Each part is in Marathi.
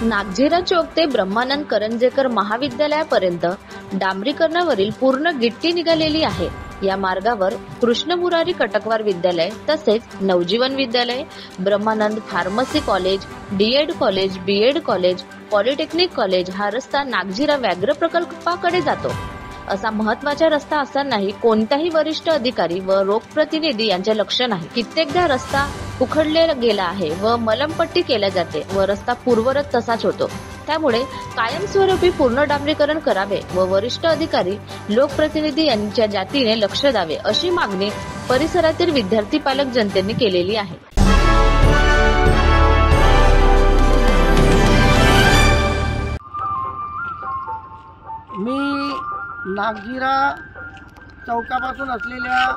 नागझिरा चौक ते ब्रह्मानंद करंजेकर महाविद्यालयापर्यंत डांबरीकरणावरील पूर्ण गिट्टी निघालेली आहे। या मार्गावर कृष्ण मुरारी कटकवार विद्यालय तसेच नवजीवन विद्यालय, Brahmanand pharmacy college, D Ed college, B Ed college, polytechnic college हा रस्ता नागझिरा व्याघ्र प्रकल्पाकडे जातो। असा महत्वाचा रस्ता असतानाही कोणताही वरिष्ठ अधिकारी व लोकप्रतिनिधी यांचे लक्ष नाही। कित्येकदा रस्ता उखडलेला गेला आहे व मलमपट्टी केल्या जाते व रस्ता पूर्ववत तसाच होतो। त्यामुळे कायमस्वरूपी पूर्ण डांबरीकरण करावे व वरिष्ठ अधिकारी लोकप्रतिनिधी यांच्या जातीने लक्ष द्यावे अशी मागणी परिसरातील विद्यार्थी पालक जनतेने केलेली आहे। मी नागझिरा चौकापासून असलेल्या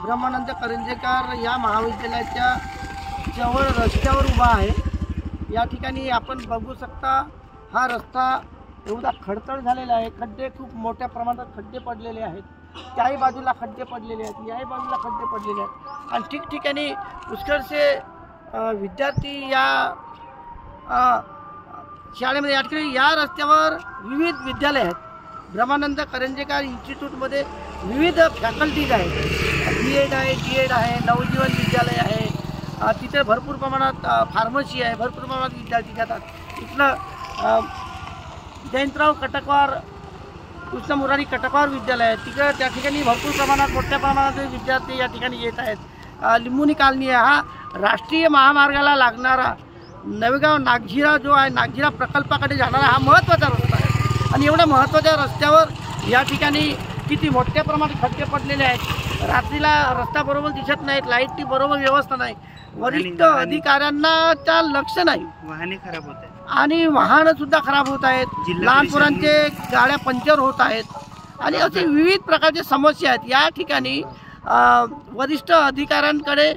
ब्रह्मानंद करंजेकर या महाविद्यालयाच्या जवळ रस्त्यावर उभा आहे। या ठिकाणी आपण बघू शकता हा रस्ता एवढा खडतर झालेला आहे। खड्डे खूप मोठ्या प्रमाणात खड्डे पडलेले आहेत। त्याही बाजूला खड्डे पडलेले आहेत, याही बाजूला खड्डे पडलेले आहेत आणि ठिकठिकाणी पुष्कळसे विद्यार्थी या शाळेमध्ये या ठिकाणी या रस्त्यावर विविध विद्यालय आहेत। ब्रह्मानंद करंजेकर इन्स्टिट्यूटमध्ये विविध फॅकल्टीज आहेत, बीएड आहे, डीएड आहे, नवजीवन विद्यालय आहे, तिथे भरपूर प्रमाणात फार्मसी आहे, भरपूर प्रमाणात विद्यार्थी जातात। इथलं जयंतराव कटकवार कृष्ण मुरारी कटकवार विद्यालय आहे, तिकडे त्या ठिकाणी भरपूर प्रमाणात मोठ्या प्रमाणात विद्यार्थी या ठिकाणी येत आहेत। लिंबुनी कॉलनी आहे, हा राष्ट्रीय महामार्गाला लागणारा नवेगाव नागझिरा जो आहे नागझिरा प्रकल्पाकडे जाणारा हा महत्त्वाचा रस्ता आहे आणि एवढ्या महत्त्वाच्या रस्त्यावर या ठिकाणी किती मोठ्या प्रमाणात खड्डे पडलेले आहेत। रात्रीला रस्ता बरोबर दिसत नाहीत, लाईटची बरोबर व्यवस्था नाही, वरिष्ठ अधिकाऱ्यांना लक्ष नाही, वाहने खराब होत आहेत आणि वाहन सुद्धा खराब होत आहेत, लहान मुलांचे गाड्या पंक्चर होत आहेत आणि असे विविध प्रकारचे समस्या आहेत। या ठिकाणी वरिष्ठ अधिकाऱ्यांकडे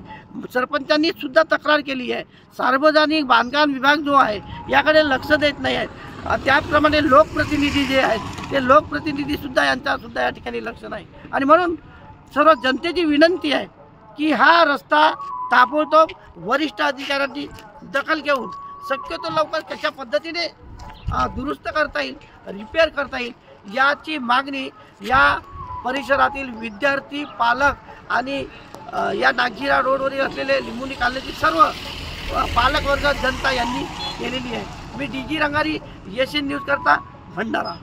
सरपंचांनी सुद्धा तक्रार केली आहे। सार्वजनिक बांधकाम विभाग जो आहे याकडे लक्ष देत नाही आहेत। त्याप्रमाणे लोकप्रतिनिधी जे आहेत ते लोकप्रतिनिधी सुद्धा यांचा सुद्धा या ठिकाणी लक्ष नाही आणि म्हणून सर्व जनतेची विनंती आहे की हा रस्ता ताबडतोब वरिष्ठ अधिकाऱ्यांनी दखल घेऊन शक्यतो लवकर कशा पद्धतीने दुरुस्त करता येईल, रिपेअर करता येईल याची मागणी या परिसरातील विद्यार्थी, पालक आणि या नागझिरा रोडवरील असलेले लिंबुनी कॉलनीतील सर्व पालकवर्ग जनता यांनी केलेली आहे। मी डीजी रंगारी एशियन न्यूज करता भंडारा।